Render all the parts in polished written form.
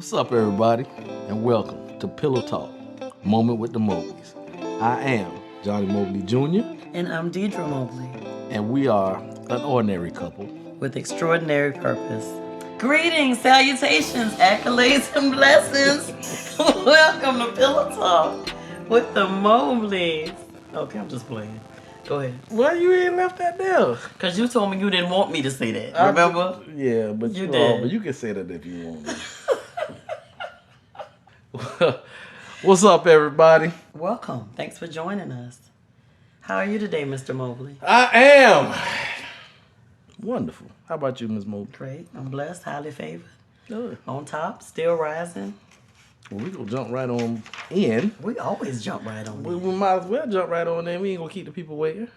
What's up, everybody, and welcome to Pillow Talk, Moment with the Mobleys. I am Johnnie Mobley Jr., And I'm Deirdra Mobley, and we are an ordinary couple. with extraordinary purpose. Greetings, salutations, accolades, and blessings. Welcome to Pillow Talk with the Mobleys. Okay, I'm just playing. Go ahead. Why you ain't left that there? Because you told me you didn't want me to say that. Remember? Yeah, but You did. But you can say that if you want. What's up, everybody? Welcome. Thanks for joining us. How are you today, Mr. Mobley? I am wonderful. How about you, Ms. Mobley? Great. I'm blessed, highly favored. Good. On top, still rising. Well, we gonna jump right on in. We always jump right on We in. might as well jump right on in. We ain't gonna keep the people waiting.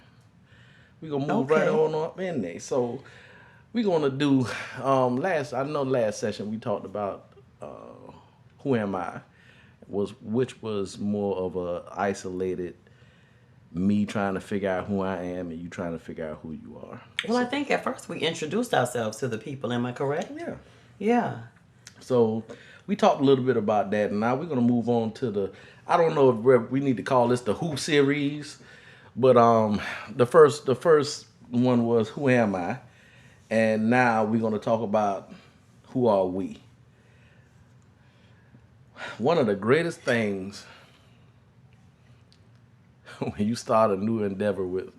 We gonna move right Okay. on up in there. So we gonna do last session we talked about who am I, which was more of a isolated me trying to figure out who I am and you trying to figure out who you are. Well, I think at first we introduced ourselves to the people. Am I correct? Yeah. Yeah. So we talked a little bit about that, and now we're gonna move on to the. I don't know if we need to call this the Who series, but the first one was Who Am I, and now we're gonna talk about Who Are We. One of the greatest things when you start a new endeavor with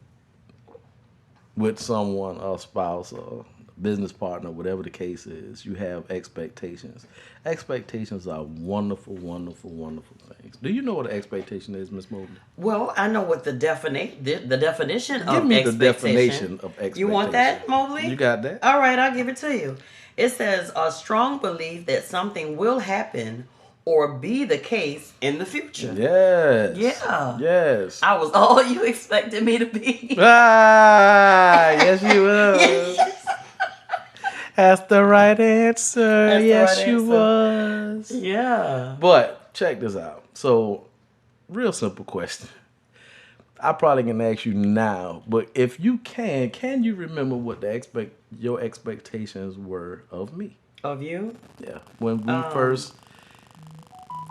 someone, a spouse, or business partner, whatever the case is, you have expectations. Expectations are wonderful, wonderful, wonderful things. Do you know what an expectation is, Miss Mobley? Well, I know what the definition Give of me expectation. the definition of expectation. You want that, Mobley? You got that? All right, I'll give it to you. It says a strong belief that something will happen or be the case in the future. Yes. Yeah. Yes. I was all you expected me to be. Ah, yes you was. Yes. That's the right answer. That's the Yes, right you answer. was. Yeah. But check this out. So, real simple question. I probably can ask you now, but if you can you remember what your expectations were of me? Of you? Yeah, when we first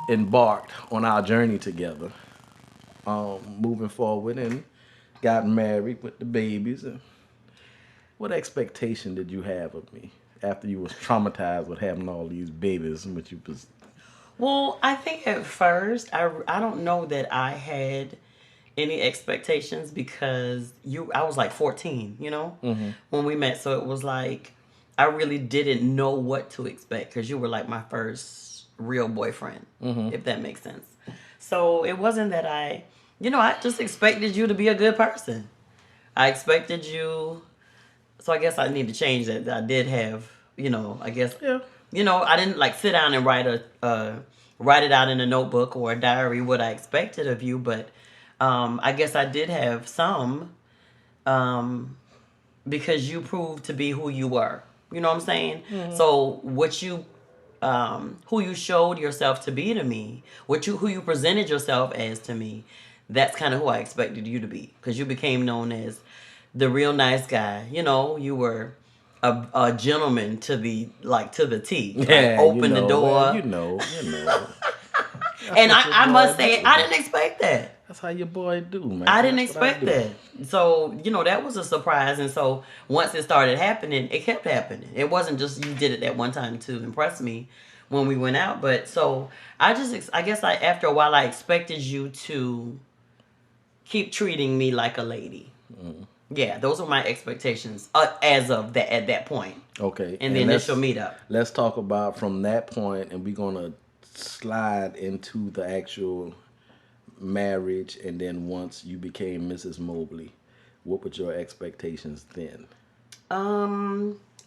embarked on our journey together, moving forward and got married with the babies. And what expectation did you have of me after you was traumatized with having all these babies? Which you was Well, I think at first, I don't know that I had any expectations because I was like 14, when we met. So it was like, I really didn't know what to expect because you were like my first real boyfriend, if that makes sense. So it wasn't that I just expected you to be a good person. I expected you. So I guess I need to change that. I did have, I guess, yeah. I didn't like sit down and write it out in a notebook or a diary what I expected of you, but I guess I did have some because you proved to be who you were. You know what I'm saying? Mm-hmm. So what you who you showed yourself to be to me, who you presented yourself as to me, that's kind of who I expected you to be, because you became known as the real nice guy. You were a gentleman to the T. Yeah, open the door. Well, you know. And I must say, I didn't expect that. That's how your boy do, man. I didn't expect that. So, that was a surprise. And so once it started happening, it kept happening. It wasn't just you did it that one time to impress me when we went out. But so I guess after a while, I expected you to keep treating me like a lady. Mm. Yeah, those were my expectations as of at that point. Okay. In the initial meetup. Let's talk about from that point, and we're going to slide into the actual marriage, and then once you became Mrs. Mobley, what were your expectations then?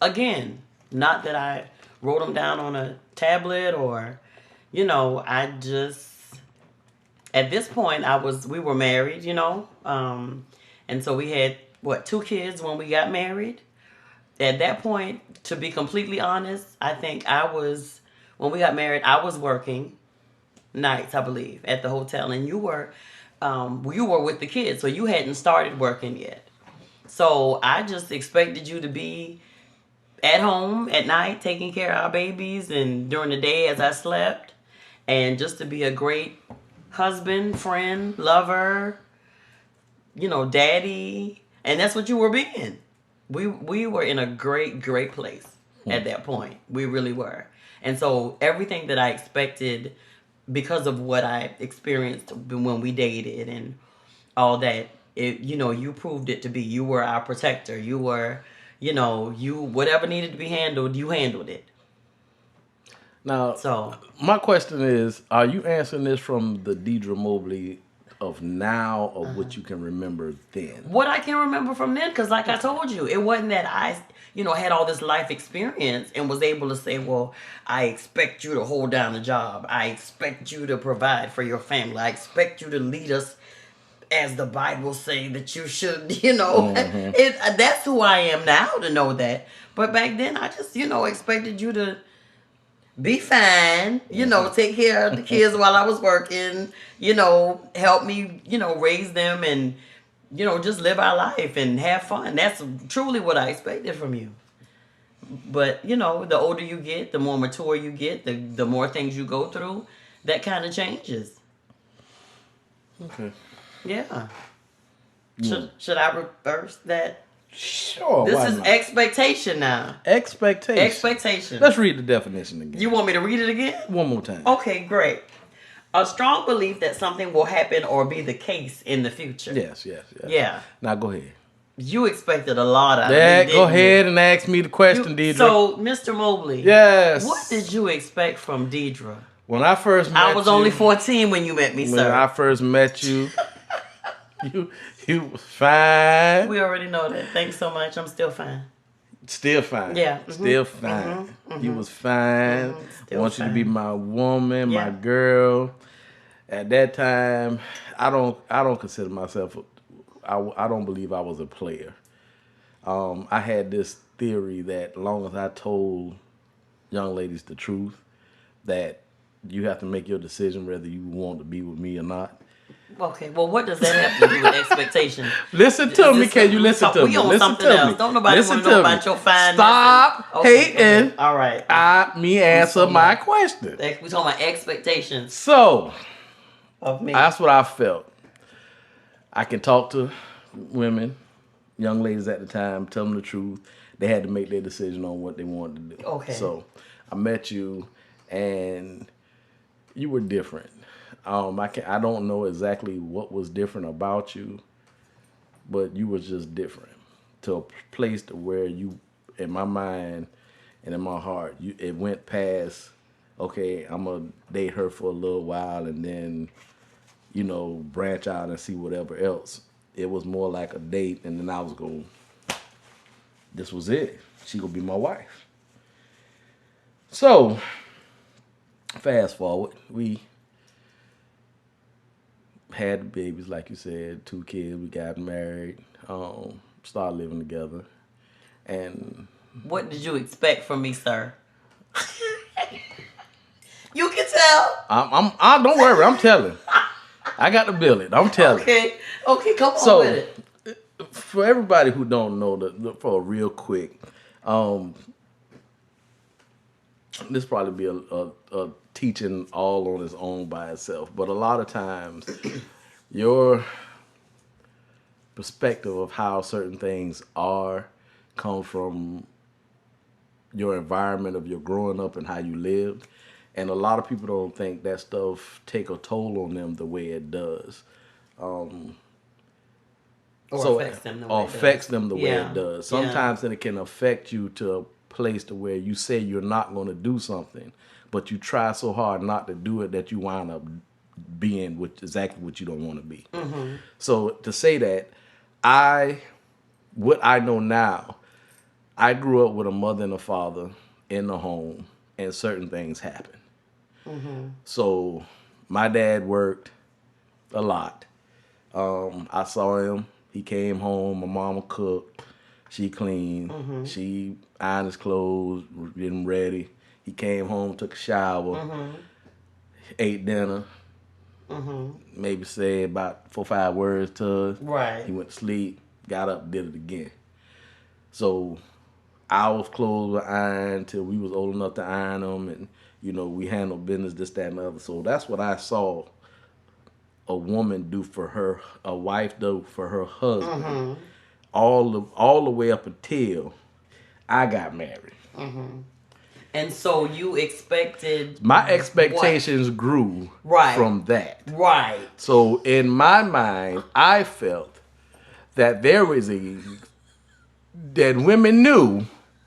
Again, not that I wrote them down on a tablet or, I just, at this point we were married, and so we had 2 kids when we got married. At that point, to be completely honest, I think when we got married, I was working nights, I believe, at the hotel, and you were with the kids, so you hadn't started working yet. So I just expected you to be at home at night, taking care of our babies, and during the day as I slept, and just to be a great husband, friend, lover, daddy, and that's what you were being. We were in a great place at that point. We really were. And so everything that I expected because of what I experienced when we dated and all that, you proved it to be. You were our protector. You were, you whatever needed to be handled, you handled it. Now, So my question is, are you answering this from the Deirdra Mobley of now or what you can remember then? what I can remember from then, because like I told you, it wasn't that I, had all this life experience and was able to say, well, I expect you to hold down the job. I expect you to provide for your family. I expect you to lead us as the Bible say that you should, that's who I am now to know that. But back then I just, expected you to be fine, take care of the kids while I was working, help me, raise them and, just live our life and have fun. That's truly what I expected from you. But, the older you get, the more mature you get, the more things you go through, that kind of changes. Okay. Yeah. Should I reverse that? Sure. This is expectation now. Expectation. Expectation. Let's read the definition again. You want me to read it again? One more time. Okay, great. A strong belief that something will happen or be the case in the future. Yes. Yeah. Now go ahead. You expected a lot out of me. Go ahead and ask me the question, Deirdra. So, Mr. Mobley. Yes. What did you expect from Deirdra? When I first met you. I was only 14 when you met me, sir. When I first met you, you was fine. We already know that. Thanks so much. I'm still fine. Still fine. Yeah. Still fine. You was fine. I want you to be my woman, Yeah. my girl. At that time, I don't consider myself. I don't believe I was a player. I had this theory that as long as I told young ladies the truth, that you have to make your decision whether you want to be with me or not. Okay, well, what does that have to do with expectation? Listen to me. Can you listen to me? We on Listen something to else. me. Don't nobody want to know about your fineness. Stop hating. All right. Me answer my question. We talking about expectations So, of me. that's what I felt. I can talk to women, young ladies at the time, tell them the truth. They had to make their decision on what they wanted to do. Okay. So, I met you, and you were different. I don't know exactly what was different about you, but you was just different to a place to where you, in my mind and in my heart, it went past, okay, I'm gonna date her for a little while and then, branch out and see whatever else. It was more like a date, and then I was going, this was it. She gonna be my wife. So, fast forward, we had babies, like you said, 2 kids. We got married, started living together, and What did you expect from me, sir? You can tell. I don't worry. I'm telling. I got to build it. I'm telling. Okay, come on with it. For everybody who don't know, for a real quick, this probably be a teaching all on its own by itself. But a lot of times, your perspective of how certain things are come from your environment of your growing up and how you lived. And a lot of people don't think that stuff take a toll on them the way it does. Affects them the way it does. Sometimes then it can affect you to a place to where you say you're not going to do something, but you try so hard not to do it that you wind up being exactly what you don't want to be. Mm-hmm. So to say that, what I know now, I grew up with a mother and a father in the home, and certain things happen. Mm-hmm. So my dad worked a lot. I saw him. He came home. My mama cooked. She cleaned. Mm-hmm. She ironed his clothes, getting ready. He came home, took a shower, ate dinner, maybe said about 4 or 5 words to us. Right. He went to sleep, got up, did it again. So our clothes were ironed till we was old enough to iron them, and we handled business, this, that, and the other. So that's what I saw a woman do for her, a wife do for her husband, all the way up until I got married. And so you expected My expectations grew from that. Right. So in my mind, I felt that that women knew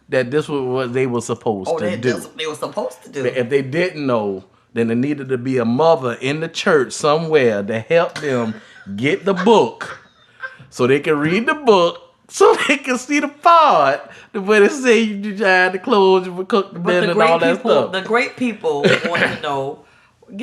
that this was what they were supposed to do. That's what they were supposed to do. If they didn't know, then there needed to be a mother in the church somewhere to help them get the book so they can read the book, so they can see the part where they say you iron the clothes, you cook the bed, and all that stuff. The great people want to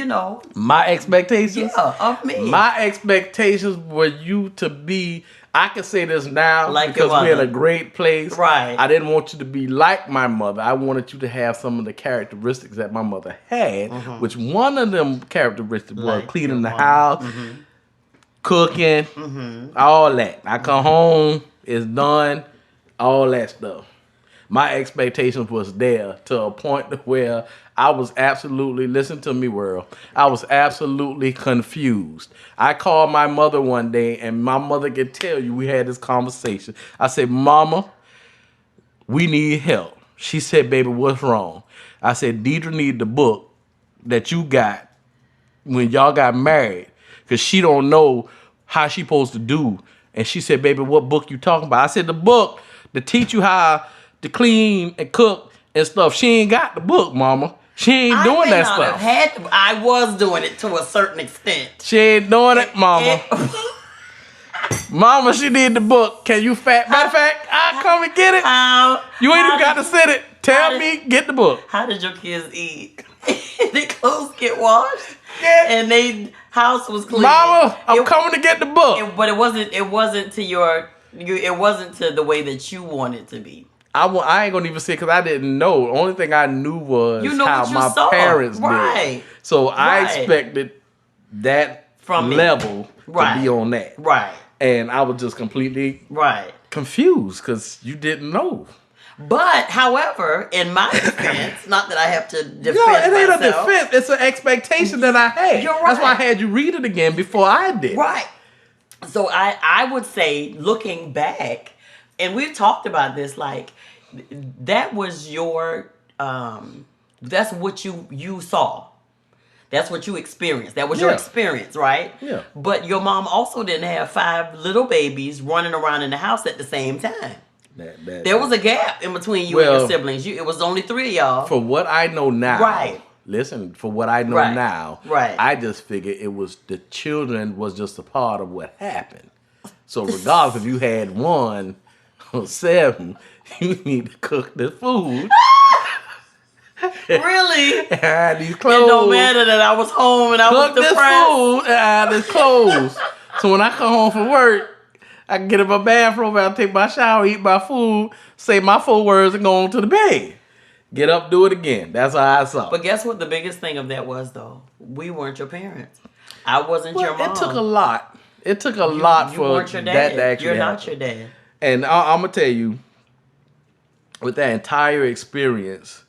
know, my expectations? Yeah, of me. My expectations were you to be, I can say this now because we're in a great place. Right. I didn't want you to be like my mother. I wanted you to have some of the characteristics that my mother had, which one of them characteristics was cleaning the house, cooking, all that. I come home, it's done, all that stuff. My expectations was there to a point where I was absolutely, listen to me, world, I was absolutely confused. I called my mother one day, and my mother could tell you we had this conversation. I said, Mama, we need help. She said, baby, what's wrong? I said, Deirdra need the book that you got when y'all got married, because she don't know how she supposed to do. And she said, baby, what book you talking about? I said, the book to teach you how to clean and cook and stuff. She ain't got the book, Mama. She ain't doing that stuff. I was doing it to a certain extent. She ain't doing it, Mama. Mama, she need the book. Can you matter of fact, I'll come and get it. You ain't even got to sit it. Tell me, get the book. How did your kids eat? Their clothes get washed? Yeah. And they house was clean. Mama, I'm coming to get the book. But it wasn't to it wasn't to the way that you want it to be. I ain't gonna even say because I didn't know. The only thing I knew was how my parents did. So I expected that from level to be on that. Right. And I was just completely confused because you didn't know. But, however, in my defense, not that I have to defend myself. No, it ain't a defense. It's an expectation that I had. You're right. That's why I had you read it again before I did. Right. So I would say, looking back, and we've talked about this, like, that was your, that's what you saw. That's what you experienced. That was your experience, right? Yeah. But your mom also didn't have 5 little babies running around in the house at the same time. There was a gap in between you and your siblings. It was only 3 of y'all. For what I know now. Right. Listen, for what I know now. Right. I just figured it was the children was just a part of what happened. So regardless if you had 1 or 7, you need to cook the food. Really? And I had these clothes. It don't matter that I was home and I was depressed. Cook this food and I had these clothes. So when I come home from work, I can get in my bathroom, I'll take my shower, eat my food, say my 4 words, and go on to the bed. Get up, do it again. That's how I saw it. But guess what the biggest thing of that was, though? We weren't your parents. I wasn't your mom. It took a lot. It took a lot for weren't your dad. That to actually You're happen. not your dad. And I'm going to tell you, with that entire experience,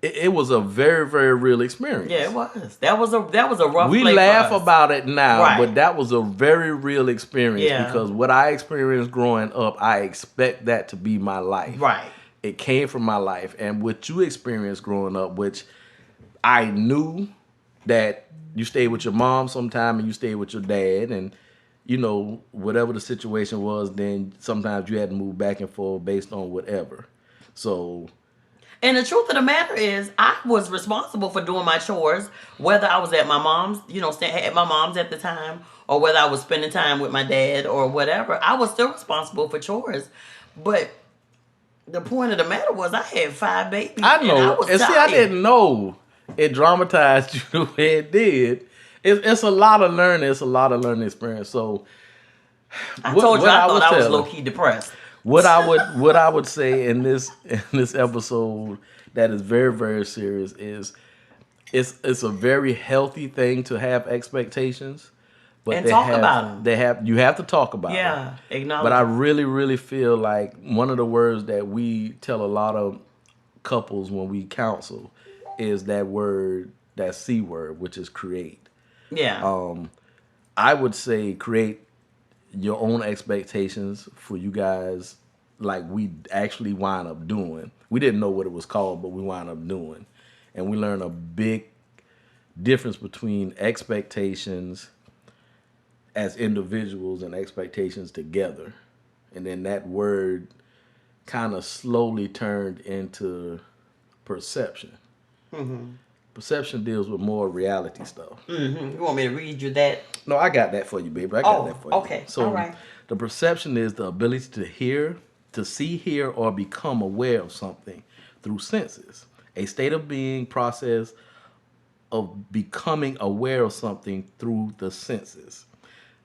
it was a very, very real experience. Yeah, it was. That was a rough. We laugh about it now, but that was a very real experience Yeah. because what I experienced growing up, I expect that to be my life. Right. It came from my life, and what you experienced growing up, which I knew that you stayed with your mom sometime and you stayed with your dad, and whatever the situation was, then sometimes you had to move back and forth based on whatever. So. And the truth of the matter is, I was responsible for doing my chores, whether I was at my mom's, at my mom's at the time, or whether I was spending time with my dad or whatever. I was still responsible for chores. But the point of the matter was, I had 5 babies. I know. And I was tired. I didn't know it dramatized you the way it did. It's a lot of learning. It's a lot of learning experience. So I told you I thought I was low key depressed. What I would say in this episode that is very, very serious is it's a very healthy thing to have expectations, but And talk about them. You have to talk about them. Yeah, acknowledge. But I really, really feel like one of the words that we tell a lot of couples when we counsel is that word, that C word, which is create. Yeah. I would say create your own expectations for you guys, like we actually wind up doing. We didn't know what it was called, but we wind up doing. And we learn a big difference between expectations as individuals and expectations together. And then that word kind of slowly turned into perception. Perception deals with more reality stuff. You want me to read you that? No, I got that for you, baby. I got that for you. Okay. So all right. the perception is the ability to hear, to see, hear, or become aware of something through senses. A state of being, process of becoming aware of something through the senses.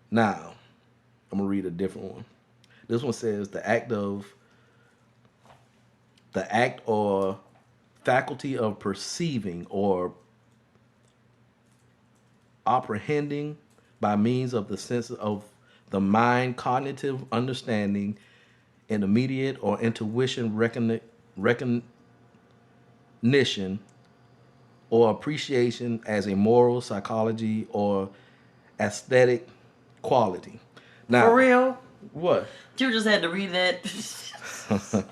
Now, I'm gonna read a different one. This one says the act or faculty of perceiving or apprehending by means of the sense of the mind, cognitive understanding, and immediate or intuition recognition or appreciation as a moral, psychology, or aesthetic quality. Now, For real? what? You just had to read that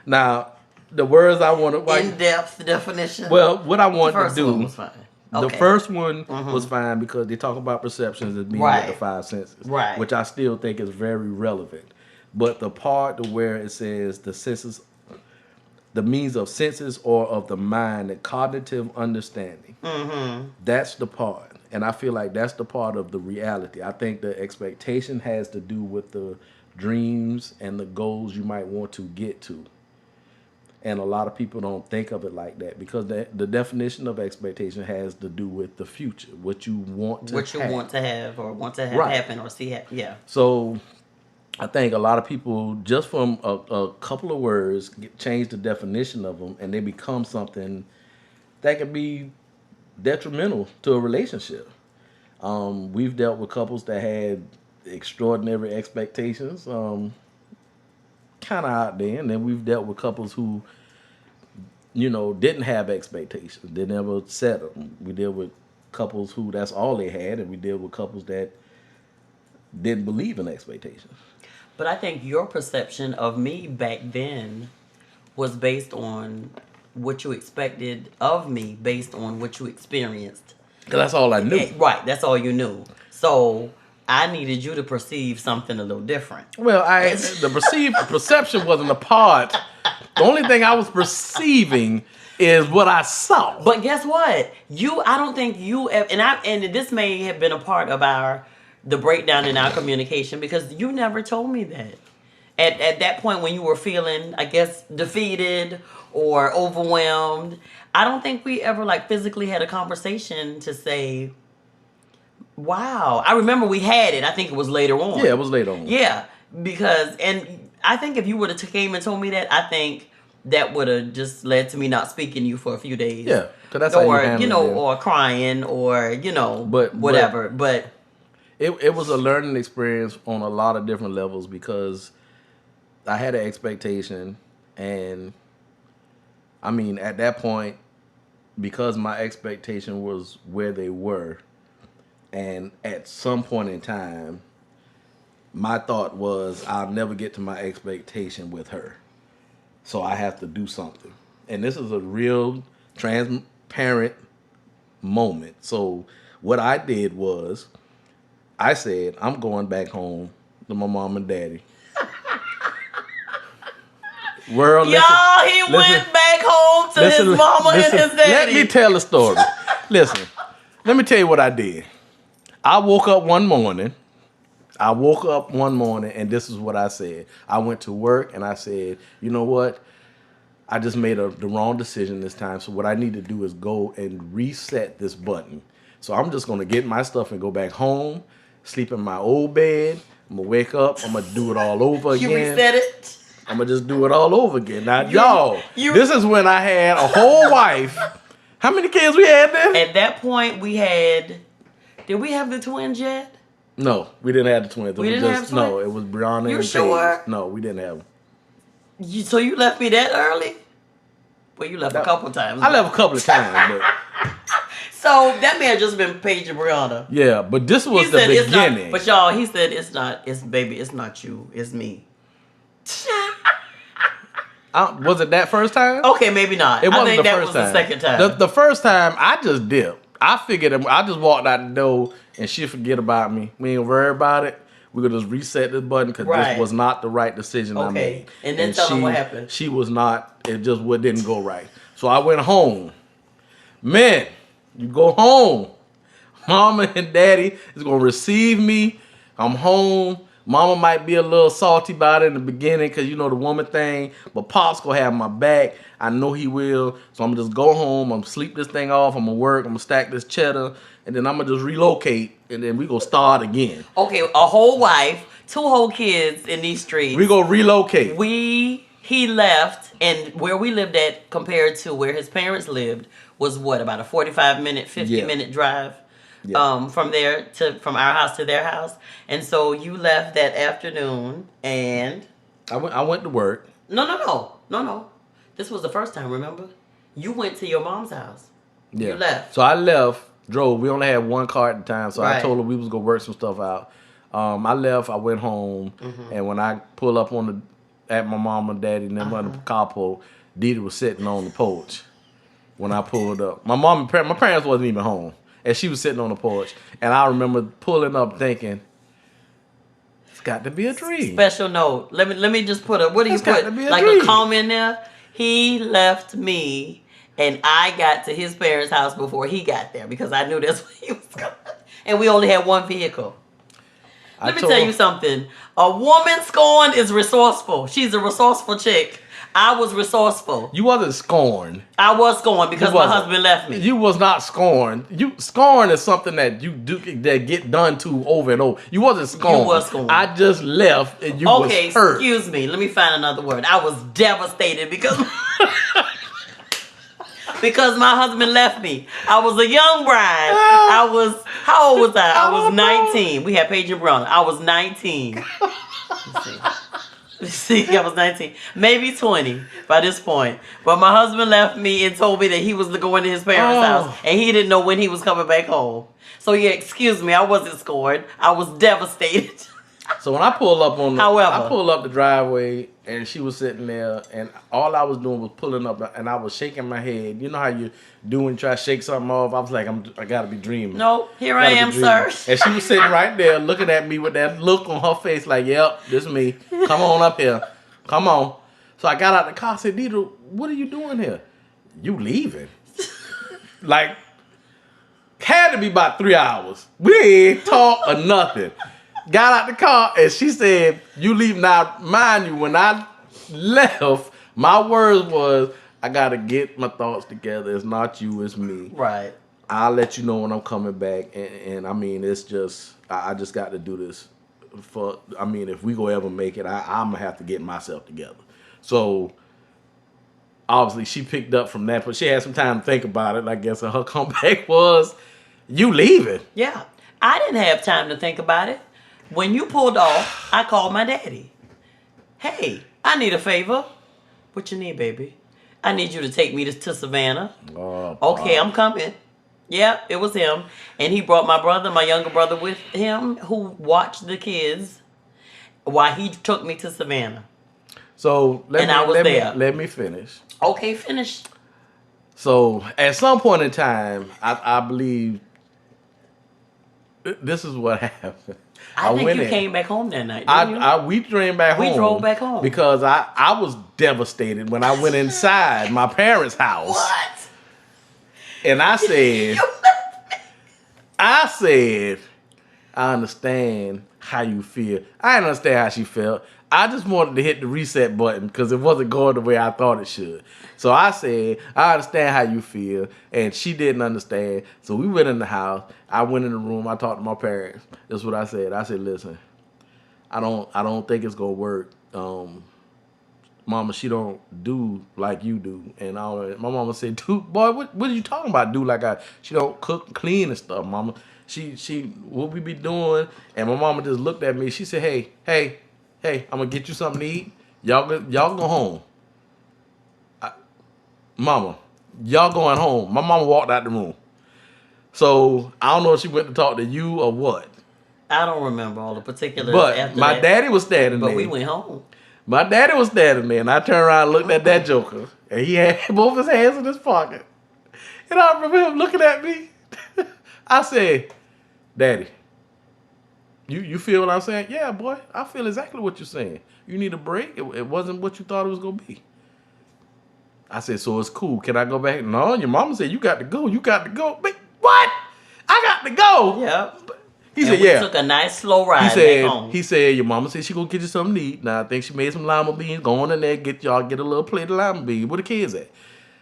Now, the words I want to in-depth definition. Well, what I want the first to do. one was fine. The Okay. first one was fine because they talk about perceptions as being with the five senses, Right. which I still think is very relevant. But the part where it says the senses, the means of senses or of the mind, the cognitive understanding, that's the part. And I feel like that's the part of the reality. I think the expectation has to do with the dreams and the goals you might want to get to. And a lot of people don't think of it like that because the definition of expectation has to do with the future, what you want to have or want to have Right. happen or see happen. Yeah. So I think a lot of people, just from a couple of words, change the definition of them, and they become something that can be detrimental to a relationship. We've dealt with couples that had extraordinary expectations, kind of out there, and then we've dealt with couples who, didn't have expectations. They never set them. We deal with couples who that's all they had, and we deal with couples that didn't believe in expectations. But I think your perception of me back then was based on what you expected of me based on what you experienced. Because that's all I knew. Right, that's all you knew. So I needed you to perceive something a little different. Well, the perception wasn't a part. The only thing I was perceiving is what I saw. But guess what? I don't think you and this may have been a part of the breakdown in our communication because you never told me that. At that point when you were feeling, I guess, defeated or overwhelmed, I don't think we ever physically had a conversation to say, wow. I remember we had it. I think it was later on. Yeah, it was later on. Yeah, because, and I think if you would have came and told me that, I think that would have just led to me not speaking to you for a few days. Yeah, because that's how you handle it. Or crying, or whatever. But it was a learning experience on a lot of different levels because I had an expectation, and I mean at that point, because my expectation was where they were, and at some point in time, my thought was I'll never get to my expectation with her. So I have to do something. And this is a real transparent moment. So what I did was I said, I'm going back home to my mom and daddy. World, went back home to his mama and his daddy. Let me tell the story. Listen, let me tell you what I did. I woke up one morning, and this is what I said. I went to work and I said, you know what? I just made the wrong decision this time. So what I need to do is go and reset this button. So I'm just going to get my stuff and go back home, sleep in my old bed. I'm going to wake up. I'm going to do it all over again. You reset it? I'm going to just do it all over again. Now, this is when I had a whole wife. How many kids we had then? At that point, did we have the twins yet? No, we didn't have the twins. We didn't have no. twins? It was Brianna You and sure? Paige. No, we didn't have them. So you left me that early? Well, you left a couple times. I left a couple of times, but so that may have just been Paige and Brianna. yeah. But this was He the said beginning. It's not, but y'all, he said it's not. It's baby. It's not you. It's me. Was it that first time? Okay, maybe not. It wasn't I think the that first was time. the second time. The first time, I just dipped. I figured I just walked out the door and she'd forget about me. We ain't worry about it. We could just reset this button because Right. this was not the right decision I made. And then tell them what happened. She was not. It just didn't go right. So I went home. Man, you go home. Mama and Daddy is gonna receive me. I'm home. Mama might be a little salty about it in the beginning because, you know, the woman thing. But Pop's going to have my back. I know he will. So I'm going to just go home. I'm going to sleep this thing off. I'm going to work. I'm going to stack this cheddar. And then I'm going to just relocate. And then we going to start again. Okay, a whole wife, 2 whole kids in these streets. We going to relocate. He left. And where we lived at compared to where his parents lived was what, about a 45-minute, 50-minute drive? Yeah. From our house to their house. And so you left that afternoon and I went to work. No. This was the first time, remember? You went to your mom's house. Yeah. You left. So I left, drove. We only had one car at the time, so Right. I told her we was gonna work some stuff out. I left, I went home, and when I pulled up at my mom and daddy and them on the carpool, Deirdra was sitting on the porch when I pulled up. My parents wasn't even home. And she was sitting on the porch. And I remember pulling up thinking, it's got to be a dream. Special note. Let me just put what do you It's got put? to be a Like dream. a comment there. He left me and I got to his parents' house before he got there because I knew that's what he was going. And we only had one vehicle. Let me tell you something. A woman scorned is resourceful. She's a resourceful chick. I was resourceful. You wasn't scorned. I was scorned because my husband left me. You was not scorned. Scorn is something that you do that get done to over and over. You wasn't scorned. You was scorned. I just left and you was hurt. Excuse me. Let me find another word. I was devastated because because my husband left me. I was a young bride. How old was I? I was 19. We had Paige and Brown. I was 19. Let's see, I was 19. Maybe 20 by this point. But my husband left me and told me that he was going to his parents' house. And he didn't know when he was coming back home. So yeah, excuse me, I wasn't scored. I was devastated. So when I pulled up However, I pulled up the driveway and she was sitting there and all I was doing was pulling up and I was shaking my head. You know how you do when you try to shake something off? I was like, I gotta be dreaming. No, here I am, sir. And she was sitting right there looking at me with that look on her face like, yep, this is me. Come on up here. Come on. So I got out the car and said, Deirdra, what are you doing here? You leaving? Like, had to be about 3 hours. We ain't talk or nothing. Got out the car and she said, you leave. Now, mind you, when I left, my words was, I got to get my thoughts together. It's not you, it's me. Right. I'll let you know when I'm coming back. And I mean, it's just, I just got to do this. If we go ever make it, I'm going to have to get myself together. So, obviously, she picked up from that, but she had some time to think about it, I guess. And her comeback was, you leaving. Yeah. I didn't have time to think about it. When you pulled off, I called my daddy. Hey, I need a favor. What you need, baby? I need you to take me to Savannah. Oh, okay, I'm coming. Yeah, it was him. And he brought my younger brother with him, who watched the kids while he took me to Savannah. So let me finish. Okay, finish. So at some point in time, I believe this is what happened. I think you came back home that night, didn't you? We drove back home. We drove back home. Because I was devastated when I went inside my parents' house. What? And I said, I understand how you feel. I didn't understand how she felt. I just wanted to hit the reset button because it wasn't going the way I thought it should. So I said, I understand how you feel. And she didn't understand. So we went in the house. I went in the room. I talked to my parents. That's what I said. I said, listen, I don't think it's going to work. Mama, she don't do like you do. And my mama said, dude, boy, what are you talking about? Do like she don't cook and clean and stuff, mama. what we be doing? And my mama just looked at me. She said, hey, I'm gonna get you something to eat. Y'all go home. Mama, y'all going home. My mama walked out the room. So I don't know if she went to talk to you or what. I don't remember all the particulars But after my that. daddy was standing there. But we went home. My daddy was standing there, and I turned around and looked at that joker, and he had both his hands in his pocket. And I remember him looking at me. I said, Daddy, you feel what I'm saying? Yeah, boy, I feel exactly what you're saying. You need a break? It wasn't what you thought it was going to be. I said, so it's cool. Can I go back? No, your mama said, you got to go. You got to go. But what? I got to go. Yep. He said, yeah. Took a nice slow ride back home. He said, your mama said she gonna get you something to eat. Now I think she made some lima beans. Go on in there, get a little plate of lima beans. Where the kids at?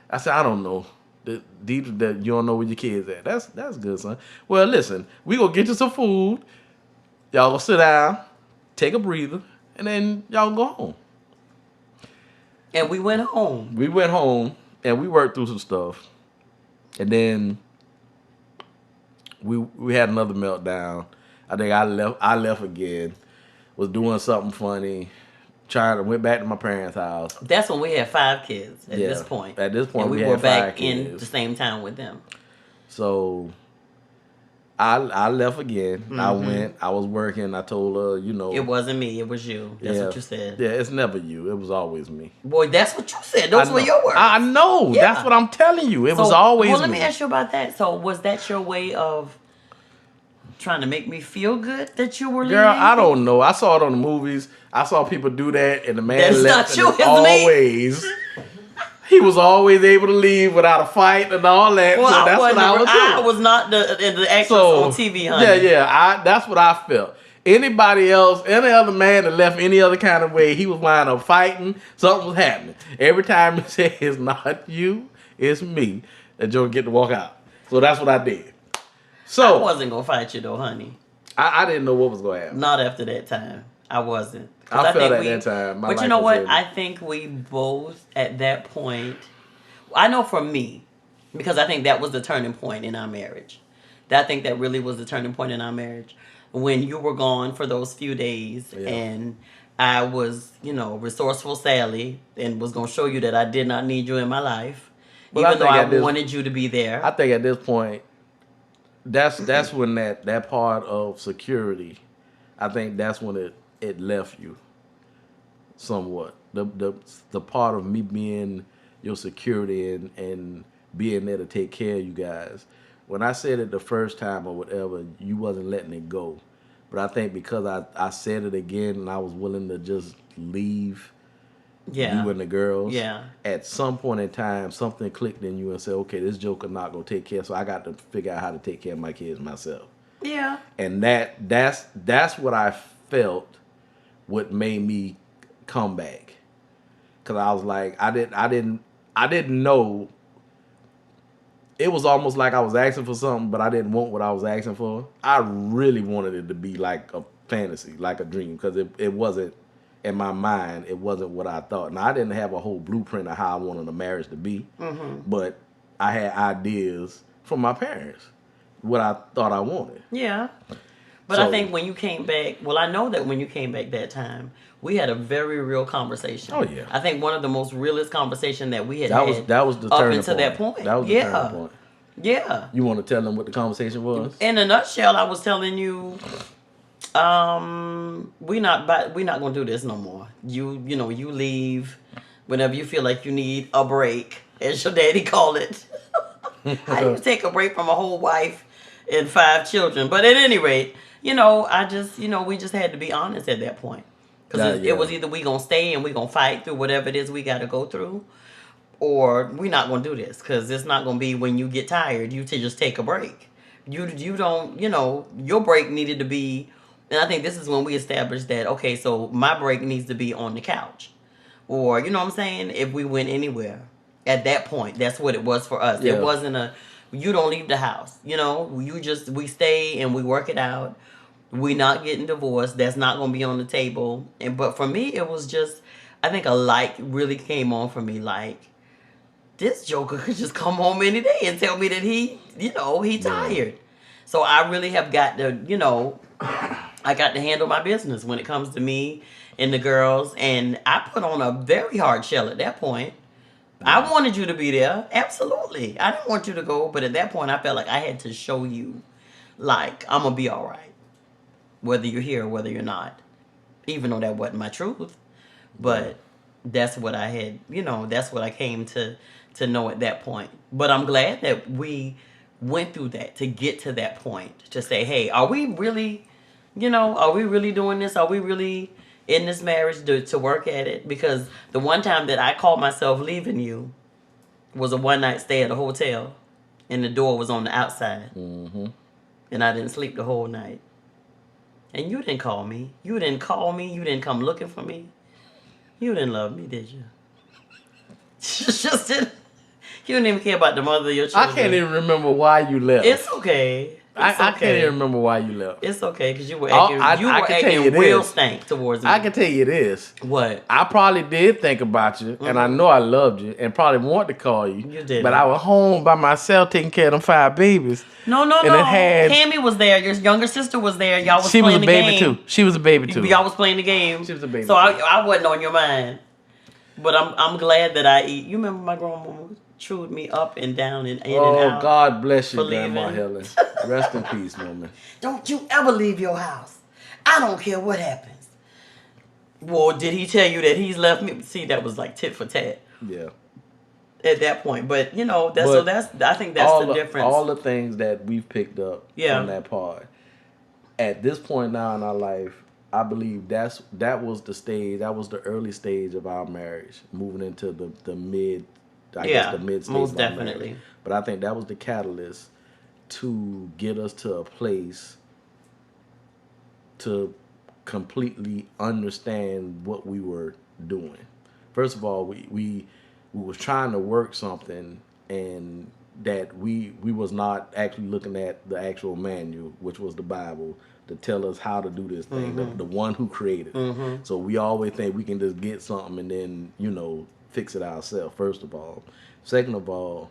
I said, I don't know. You don't know where your kids at. That's good, son. Well, listen, we gonna get you some food. Y'all gonna sit down, take a breather, and then y'all go home. And we went home. We went home and we worked through some stuff, and then we had another meltdown. I think I left again. Was doing something funny. Went back to my parents' house. That's when we had 5 kids at this point. At this point, and we had were back 5 kids. in the same town with them. So I left again. Mm-hmm. I went. I was working. I told her, it wasn't me. It was you. That's what you said. Yeah, it's never you. It was always me. Boy, that's what you said. Those were your words. I know. Yeah. That's what I'm telling you. It was always me. Well, let me ask you about that. So was that your way of trying to make me feel good that you were leaving? Girl, I don't know. I saw it on the movies. I saw people do that, and the man that's left. Not you, always. He was always able to leave without a fight and all that. Well, so that's what I was doing. I was not the actress on TV, honey. Yeah. That's what I felt. Anybody else, any other man that left any other kind of way, he was lined up fighting. Something was happening. Every time he said, it's not you, it's me, that Joe get to walk out. So that's what I did. So I wasn't going to fight you though, honey. I didn't know what was going to happen. Not after that time. I wasn't. I felt at that time. But you know what? I think we both, at that point, I know for me, because I think that was the turning point in our marriage. I think that really was the turning point in our marriage. When you were gone for those few days, and I was, resourceful Sally, and was going to show you that I did not need you in my life, even though I wanted you to be there. I think at this point, that's when that part of security, I think that's when it left you somewhat. The part of me being your security and being there to take care of you guys. When I said it the first time or whatever, you wasn't letting it go. But I think because I said it again and I was willing to just leave you and the girls, at some point in time, something clicked in you and said, okay, this joker not going to take care, so I got to figure out how to take care of my kids myself. Yeah. And that's what I felt what made me come back. Because I was like, I didn't know. It was almost like I was asking for something, but I didn't want what I was asking for. I really wanted it to be like a fantasy, like a dream, because it wasn't, in my mind, it wasn't what I thought. Now, I didn't have a whole blueprint of how I wanted a marriage to be, but I had ideas from my parents, what I thought I wanted. Yeah. But I think when you came back, I know that when you came back that time, we had a very real conversation. Oh, yeah. I think one of the most realest conversation that we had that was the up turning until point. that point. That was the turning point. Yeah. You want to tell them what the conversation was? In a nutshell, I was telling you, we not gonna do this no more. You leave whenever you feel like you need a break, as your daddy called it. How do you take a break from a whole wife and 5 children? But at any rate, I just, we just had to be honest at that point. Because it was either we going to stay and we going to fight through whatever it is we got to go through, or we not going to do this. Because it's not going to be when you get tired, you to just take a break. You don't, your break needed to be, and I think this is when we established that, okay, so my break needs to be on the couch. Or, you know what I'm saying? If we went anywhere. At that point, that's what it was for us. Yeah. It wasn't you don't leave the house. We stay and we work it out. We not getting divorced. That's not going to be on the table. But for me, it was just, I think a light really came on for me. Like, this joker could just come home any day and tell me that he tired. So I really have got to, I got to handle my business when it comes to me and the girls. And I put on a very hard shell at that point. I wanted you to be there. Absolutely. I didn't want you to go. But at that point, I felt like I had to show you, like, I'm going to be all right. Whether you're here or whether you're not. Even though that wasn't my truth. But that's what I had, that's what I came to know at that point. But I'm glad that we went through that to get to that point. To say, hey, are we really, are we really doing this? Are we really in this marriage to work at it? Because the one time that I called myself leaving you was a one-night stay at a hotel. And the door was on the outside. Mm-hmm. And I didn't sleep the whole night. And you didn't call me. You didn't call me. You didn't come looking for me. You didn't love me, did you? Just didn't. You didn't even care about the mother of your children. I can't even remember why you left. It's okay. I can't even remember why you left. It's okay because you were acting real stank towards me. I can tell you this. What? I probably did think about you, and I know I loved you, and probably wanted to call you. You did. But I was home by myself taking care of them 5 babies. No. Cammy was there. Your younger sister was there. Y'all was playing the game. She was a baby too. Y'all was playing the game. She was a baby. So I wasn't on your mind. But I'm glad that I eat. You remember my grandma chewed me up and down and in and out. Oh, God bless you, Grandma Helen. Rest in peace, woman. Don't you ever leave your house. I don't care what happens. Well, did he tell you that he's left me? See, that was like tit for tat. Yeah. At that point, but I think that's the difference. All the things that we've picked up from that part. At this point now in our life, I believe that was the stage. That was the early stage of our marriage, moving into the mid. I guess the mid stage. Most definitely. Marriage. But I think that was the catalyst to get us to a place to completely understand what we were doing. First of all, we was trying to work something, and that we was not actually looking at the actual manual, which was the Bible, to tell us how to do this thing, the one who created it. So we always think we can just get something and then, fix it ourselves, first of all. Second of all,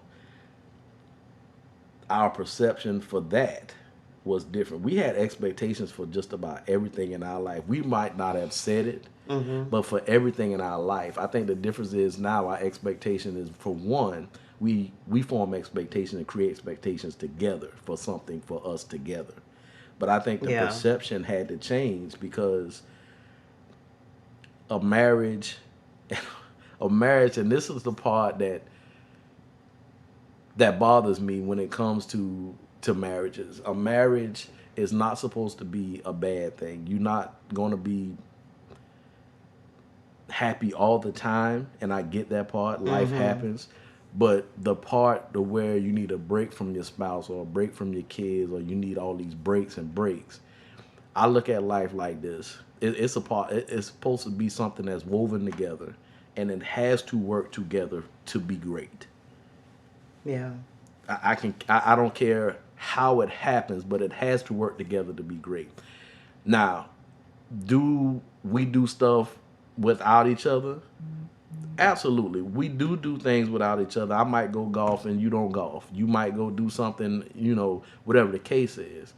our perception for that was different. We had expectations for just about everything in our life. We might not have said it, but for everything in our life. I think the difference is now our expectation is, for one, we form expectations and create expectations together for something for us together. But I think the perception had to change because a marriage, and this is the part that bothers me when it comes to marriages. A marriage is not supposed to be a bad thing. You're not going to be happy all the time, and I get that part. Life happens. But the part where you need a break from your spouse or a break from your kids, or you need all these breaks, I look at life like this. It's supposed to be something that's woven together, and it has to work together to be great. Yeah. I don't care how it happens, but it has to work together to be great. Now, do we do stuff without each other? Absolutely. We do things without each other. I might go golf and you don't golf. You might go do something, whatever the case is.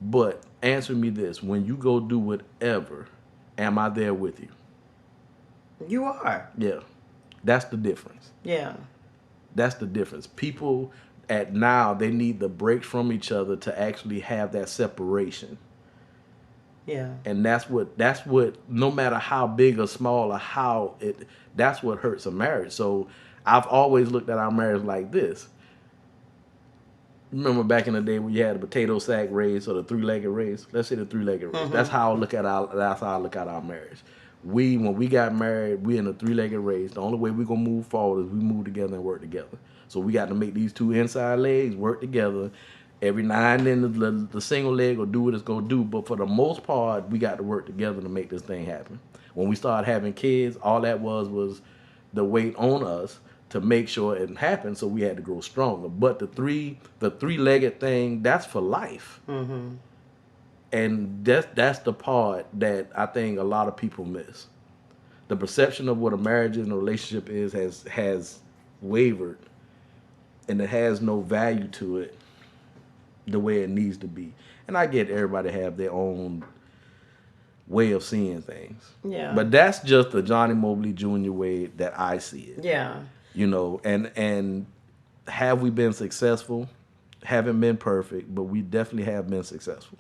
But answer me this. When you go do whatever, am I there with you? You are. Yeah. That's the difference. Yeah. That's the difference. People now, they need the break from each other to actually have that separation. Yeah. And that's what no matter how big or small or that's what hurts a marriage. So I've always looked at our marriage like this. Remember back in the day when you had a potato sack race or the 3-legged race? Let's say the 3-legged race. That's how I look at our marriage. When we got married, we in a 3-legged race. The only way we're gonna move forward is we move together and work together. So we got to make these 2 inside legs work together. Every now and then the single leg will do what it's going to do. But for the most part, we got to work together to make this thing happen. When we started having kids, all that was the weight on us to make sure it happened. So we had to grow stronger. But the 3-legged thing, that's for life. And that's the part that I think a lot of people miss. The perception of what a marriage and a relationship is has wavered, and it has no value to it the way it needs to be. And I get everybody have their own way of seeing things. Yeah. But that's just the Johnny Mobley Jr. way that I see it. Yeah. You know, and have we been successful? Haven't been perfect, but we definitely have been successful.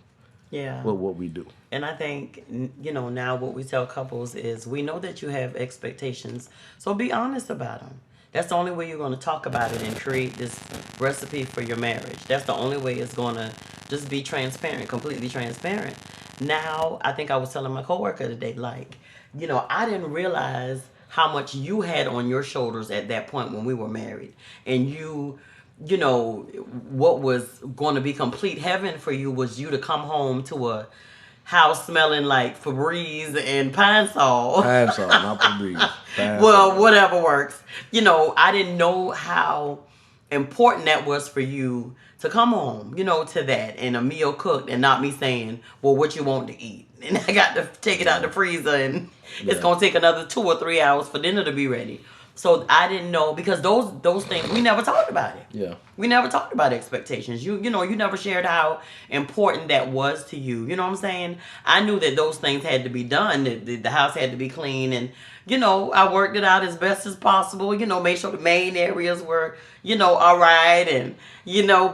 Yeah. With what we do. And I think, now what we tell couples is we know that you have expectations, so be honest about them. That's the only way you're going to talk about it and create this recipe for your marriage. That's the only way it's going to just be transparent, completely transparent. Now, I think I was telling my coworker today, like, I didn't realize how much you had on your shoulders at that point when we were married. And what was going to be complete heaven for you was you to come home to a house smelling like Febreeze and Pine-Sol. Pine-Sol, not Febreeze. Well, whatever works. I didn't know how important that was for you to come home, to that and a meal cooked and not me saying, well, what you want to eat? And I got to take it out the freezer and it's going to take another 2 or 3 hours for dinner to be ready. So I didn't know, because those things, we never talked about it. Yeah. We never talked about expectations. You never shared how important that was to you. You know what I'm saying? I knew that those things had to be done. The house had to be clean. And, I worked it out as best as possible. Made sure the main areas were, all right. And,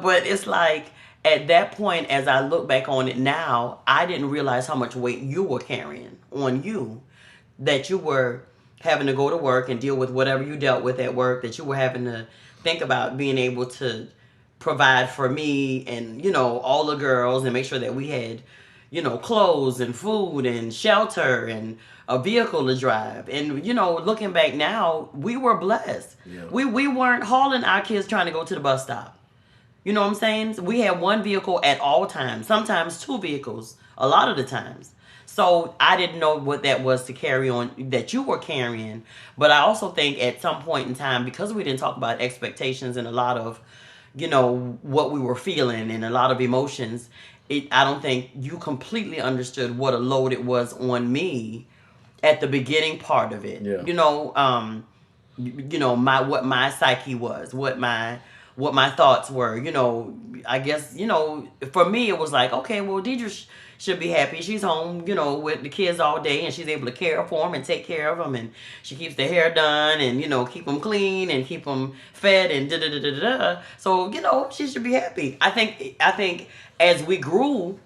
but it's like, at that point, as I look back on it now, I didn't realize how much weight you were carrying on you. That you were having to go to work and deal with whatever you dealt with at work, that you were having to think about being able to provide for me and, all the girls, and make sure that we had, clothes and food and shelter and a vehicle to drive. And, looking back now, we were blessed. Yeah. We weren't hauling our kids trying to go to the bus stop. You know what I'm saying? We had one vehicle at all times, sometimes 2 vehicles, a lot of the times. So I didn't know what that was to carry on, that you were carrying. But I also think at some point in time, because we didn't talk about expectations and a lot of, what we were feeling and a lot of emotions, I don't think you completely understood what a load it was on me at the beginning part of it. Yeah. What my psyche was, what my thoughts were. I guess, for me it was like, okay, well, Deirdra should be happy. She's home, with the kids all day, and she's able to care for them and take care of them, and she keeps their hair done and, keep them clean and keep them fed and da-da-da-da-da. So, she should be happy. I think as we grew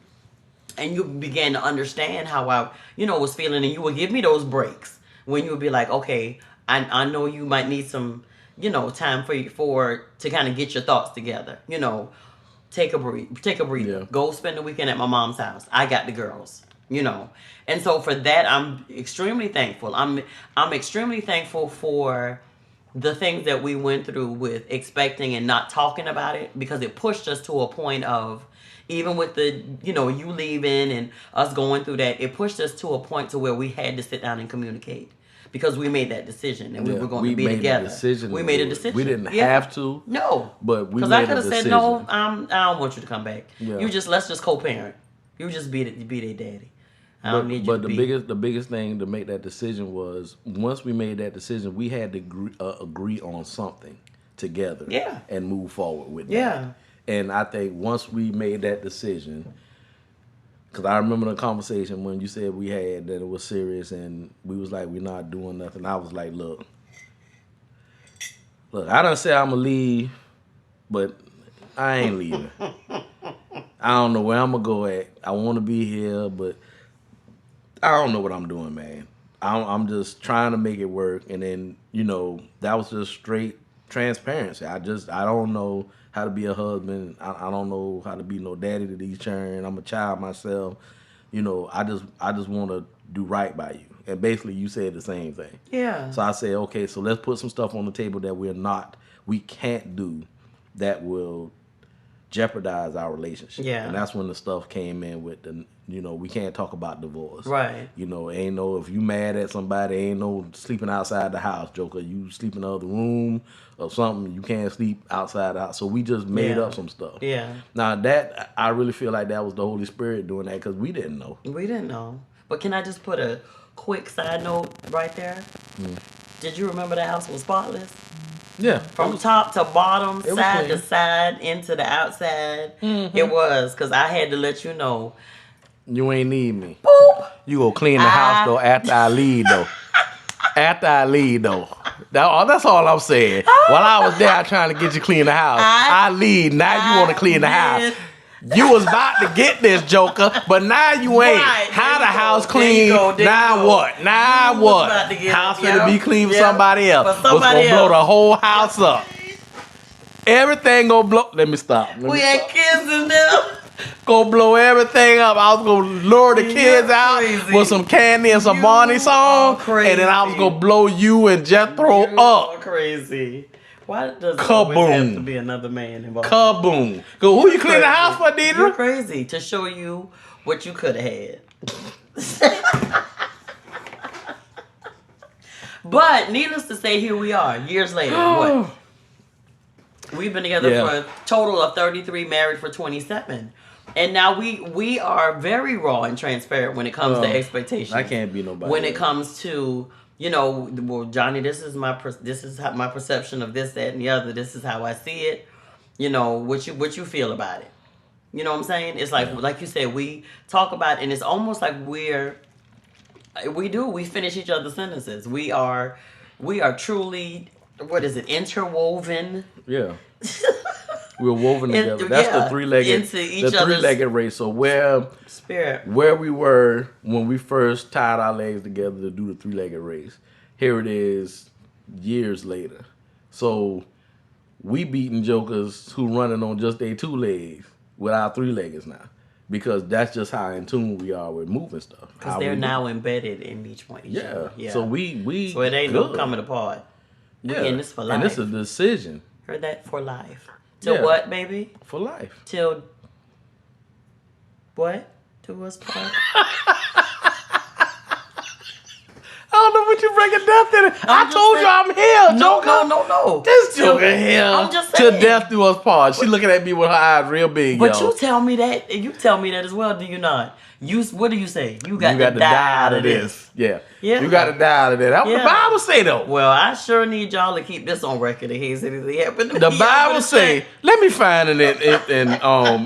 and you began to understand how I, was feeling, and you would give me those breaks when you would be like, okay, I know you might need some, time to kind of get your thoughts together, take a breather. Yeah. Go spend the weekend at my mom's house. I got the girls, And so for that, I'm extremely thankful. I'm extremely thankful for the things that we went through with expecting and not talking about it, because it pushed us to a point of, even with the, you leaving and us going through that, it pushed us to a point to where we had to sit down and communicate. Because we made that decision and we were going to be together. We made a decision. We didn't have to. No. But we made a decision. Because I could have said, no, I don't want you to come back. Yeah. Let's just co-parent. You just be their daddy. I don't need you to be. But the biggest thing to make that decision was, once we made that decision, we had to agree on something together. Yeah. And move forward with that. Yeah. And I think once we made that decision, because I remember the conversation when you said we had that it was serious and we was like, we're not doing nothing. I was like, look, I done said I'm going to leave, but I ain't leaving. I don't know where I'm going to go at. I want to be here, but I don't know what I'm doing, man. I'm just trying to make it work. And then, that was just straight transparency. I don't know how to be a husband. I don't know how to be no daddy to these children. I'm a child myself. I just want to do right by you. And basically you said the same thing. Yeah. So I said, okay, so let's put some stuff on the table that we can't do that will jeopardize our relationship. Yeah. And that's when the stuff came in with we can't talk about divorce. Right. Ain't no, if you mad at somebody, ain't no sleeping outside the house, Joker. You sleep in the other room or something. You can't sleep outside the house. So we just made up some stuff. Yeah. Now that, I really feel like that was the Holy Spirit doing that, because we didn't know. We didn't know. But can I just put a quick side note right there? Did you remember the house was spotless? Yeah. From top to bottom, side to side, into the outside. It was, because I had to let you know. You ain't need me. Boop. You go clean the house, though, after I leave, though. After I leave, though. That's all I'm saying. While I was there trying to get you clean the house, I leave. Now you want to clean the house. You was about to get this, Joker, but now you ain't. Right, How the house clean? Now what? Now what? House gonna be clean for somebody else. What's gonna blow the whole house up? Everything gonna blow. Let me stop. We had kids in there. Gonna blow everything up. I was gonna lure the kids out with some candy and some Barney song, and then I was gonna blow you and Jethro up. Crazy. Why does it always have to be another man involved? Kaboom. Go, who you clean the house for, Deirdra? You're crazy. To show you what you could have had. But needless to say, here we are, years later. What? We've been together for a total of 33, married for 27. And now we are very raw and transparent when it comes to expectations. I can't be nobody. When it comes to, you know, well, Johnny, this is my perception of this, that, and the other. This is how I see it. You know, what you feel about it. You know what I'm saying? It's like you said, we talk about it, and it's almost like we finish each other's sentences. We are truly, what is it, interwoven? Yeah. We're woven together. That's the three-legged race. So where we were when we first tied our legs together to do the three-legged race, here it is years later. So we beating jokers who running on just their two legs with our three-leggeds now. Because that's just how in tune we are with moving stuff. Because they're now embedded in each one. Yeah. So we so it ain't no coming apart. Yeah. And it's for life. And it's a decision. Heard that? For life. Till what, baby? For life. Till what? To us part? I don't know what you breaking death in it. I told you I'm here, Joker. No. This Joker here. I'm just saying. Till death do us part. She looking at me with her eyes real big, But you tell me that. You tell me that as well, do you not? What do you say? You got to die out of this. Yeah. You got to die out of that. That's what the Bible say, though. Well, I sure need y'all to keep this on record in case anything happens. The Bible say, let me find it in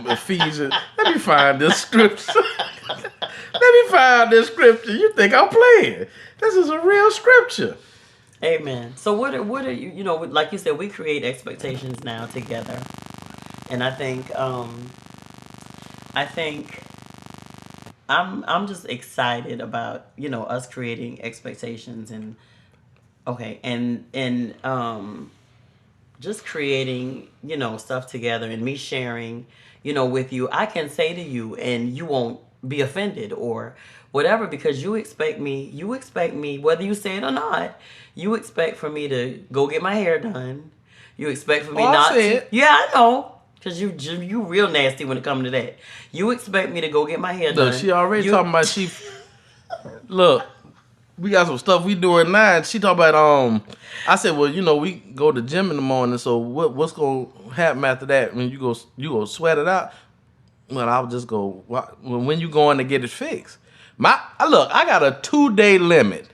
Ephesians. Let me find this scripture. Let me find this scripture. You think I'm playing? This is a real scripture. Amen. So what are you know, like you said, we create expectations now together. And I think I'm just excited about, you know, us creating expectations and just creating, you know, stuff together and me sharing, you know, with you. I can say to you and you won't be offended or whatever, because you expect me, whether you say it or not, you expect for me to go get my hair done. You expect for me not to. Yeah, I know. Because you real nasty when it comes to that. You expect me to go get my hair done. Look, she already talking about Look, we got some stuff we doing now. She talking about, I said, well, you know, we go to the gym in the morning, so what's going to happen after that? When you go sweat it out? Well, I'll just go, when you going to get it fixed? Look, I got a 2-day limit.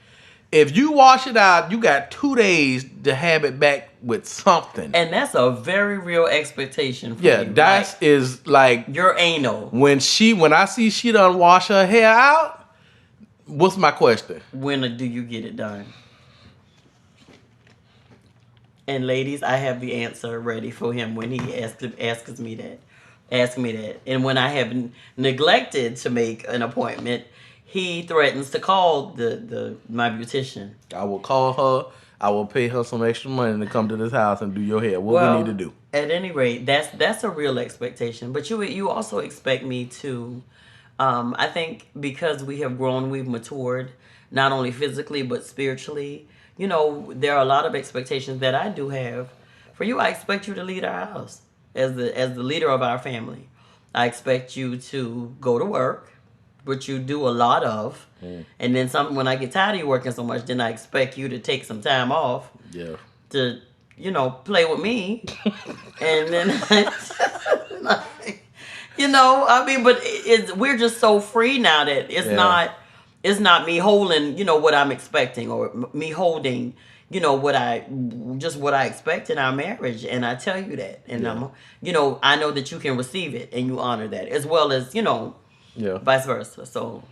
If you wash it out, you got 2 days to have it back with something. And that's a very real expectation for you. Yeah, that is like your anal. When I see she done wash her hair out, what's my question? When do you get it done? And ladies, I have the answer ready for him when he asks me that. Ask me that. And when I have neglected to make an appointment, he threatens to call my beautician. I will call her. I will pay her some extra money to come to this house and do your hair. What we need to do. At any rate, that's a real expectation. But you also expect me to. I think because we have grown, we've matured, not only physically but spiritually. You know, there are a lot of expectations that I do have for you. I expect you to lead our house as the leader of our family. I expect you to go to work, which you do a lot of. And then when I get tired of you working so much, then I expect you to take some time off. Yeah. To, you know, play with me. And then, you know, I mean, but we're just so free now that it's not me holding, you know, what I'm expecting or me holding, what I expect in our marriage, and I tell you that, and Yeah. I know that you can receive it and you honor that, as well as Yeah. vice versa. So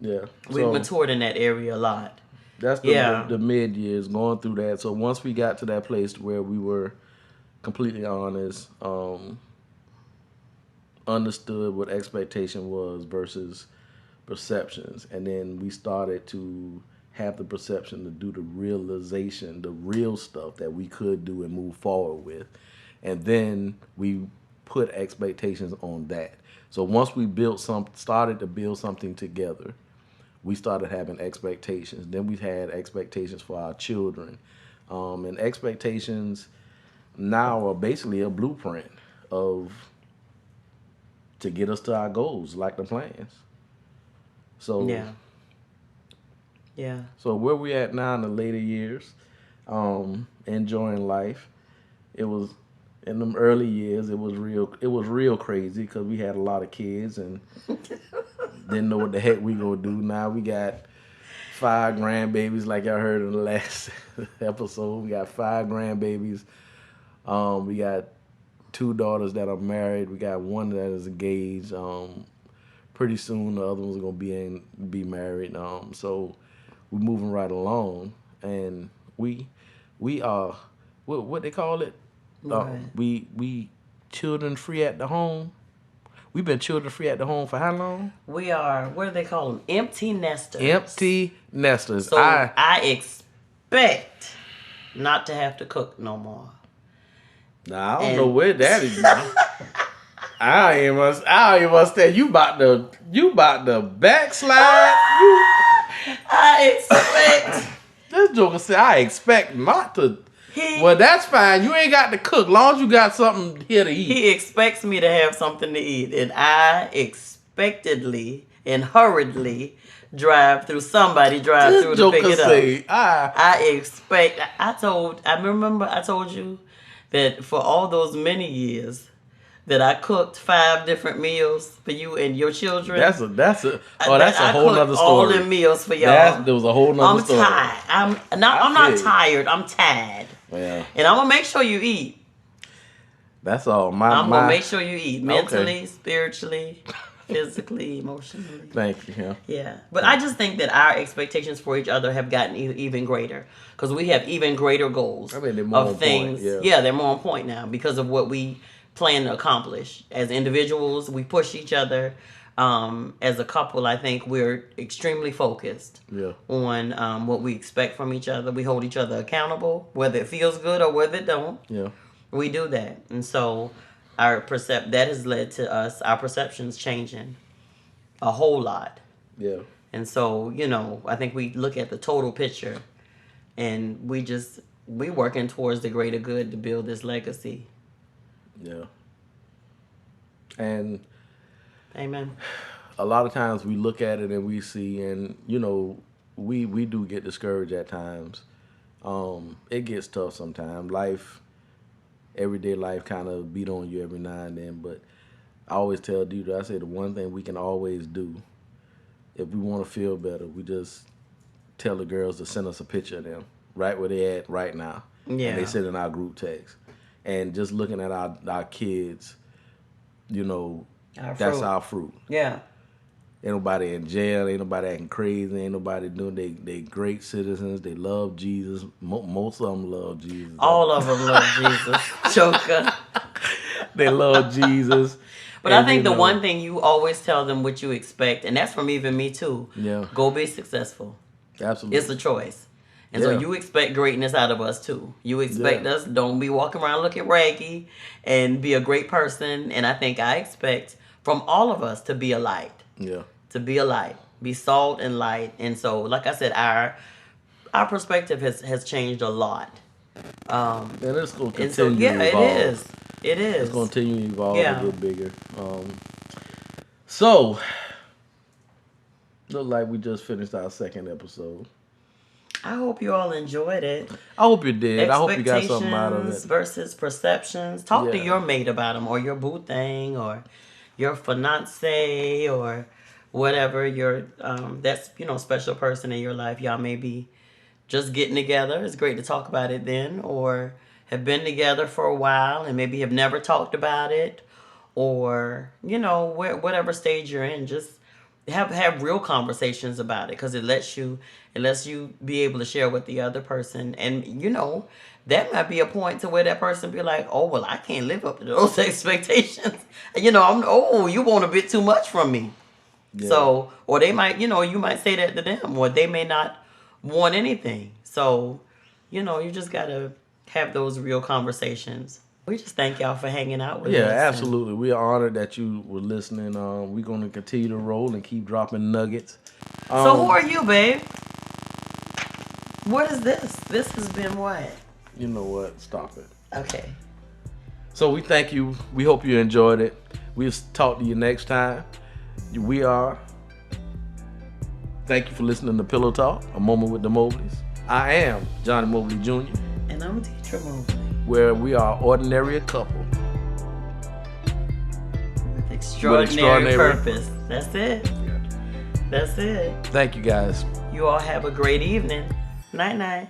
Yeah. we've So matured in that area a lot. that's Yeah, the mid years going through that. So once we got to that place where we were completely honest, understood what expectation was versus perceptions, and then we started to have the perception to do the realization, the real stuff that we could do and move forward with, and then we put expectations on that. So once we started to build something together, we started having expectations. Then we had expectations for our children, and expectations now are basically a blueprint of to get us to our goals, like the plans. So, yeah, yeah. so where we at now in the later years, enjoying life. It was in them early years. It was real. It was real crazy because we had a lot of kids and didn't know what the heck we gonna do. Now we got 5 grandbabies, like y'all heard in the last episode. We got 5 grandbabies. We got 2 daughters that are married. We got one that is engaged. Pretty soon the other one's gonna be married. So we're moving right along, and we are what they call it. Right. We children free at the home. We've been children free at the home for how long? We are, what do they call them? Empty nesters. Empty nesters. So I expect not to have to cook no more. Nah, I don't know where that is. I ain't understand. You about to backslide. I expect. This joker said, I expect not to. He, Well, that's fine. You ain't got to cook. Long as you got something here to eat. He expects me to have something to eat, and I expectedly and hurriedly drive through to pick it up. I expect. I remember I told you that for all those many years that I cooked 5 different meals for you and your children. That's a whole nother story. All the meals for y'all. There was a whole nother story. I'm tired. I'm not tired. I'm tired. Yeah. And I'm gonna make sure you eat. That's all. I'm gonna make sure you eat mentally, spiritually, physically, emotionally. Thank you. Yeah. Yeah, but I just think that our expectations for each other have gotten even greater because we have even greater goals. I mean, they're more on things. point. Yeah, they're more on point now because of what we plan to accomplish as individuals. We push each other. As a couple, I think we're extremely focused on what we expect from each other. We hold each other accountable, whether it feels good or whether it don't. Yeah. We do that. And so that has led to our perceptions changing a whole lot. Yeah. And so, I think we look at the total picture and we working towards the greater good to build this legacy. Yeah. And amen. A lot of times we look at it and we see, and we do get discouraged at times. It gets tough sometimes. Everyday life kind of beat on you every now and then. But I always tell Deirdra, I say the one thing we can always do, if we want to feel better, we just tell the girls to send us a picture of them right where they at right now. Yeah. And they sit in our group text. And just looking at our kids, that's our fruit. Yeah. Ain't nobody in jail. Ain't nobody acting crazy. Ain't nobody doing. They great citizens. They love Jesus. Most of them love Jesus. All of them love Jesus. Joker. They love Jesus. But I think the one thing you always tell them what you expect, and that's from even me too. Yeah. Go be successful. Absolutely. It's a choice. And so you expect greatness out of us too. You expect us, don't be walking around looking raggy and be a great person. And I think I expect from all of us to be a light. Yeah. To be a light. Be salt and light. And so, like I said, our perspective has changed a lot. And it's going to continue to evolve. It is. It is. It's going to continue to evolve and get bigger. So, look like we just finished our second episode. I hope you all enjoyed it. I hope you did. I hope you got something out of it. Versus perceptions. Talk to your mate about them, or your boo thing, or your fiance, or whatever your that special person in your life. Y'all may be just getting together, it's great to talk about it then, or have been together for a while and maybe have never talked about it, or whatever stage you're in, just have real conversations about it, because it lets you be able to share with the other person, and that might be a point to where that person be like, oh well, I can't live up to those expectations. You want a bit too much from me. Yeah. So, or they might, you might say that to them, or they may not want anything. So, you just gotta have those real conversations. We just thank y'all for hanging out with us. Yeah, absolutely. We are honored that you were listening. We're going to continue to roll and keep dropping nuggets. So who are you, babe? What is this? This has been what? You know what? Stop it. Okay. So we thank you. We hope you enjoyed it. We'll talk to you next time. We are. Thank you for listening to Pillow Talk, a moment with the Mobleys. I am Johnny Mobley Jr. And I'm Deirdra Mobley. Where we are ordinary couple. With extraordinary purpose. That's it. That's it. Thank you guys. You all have a great evening. Night night.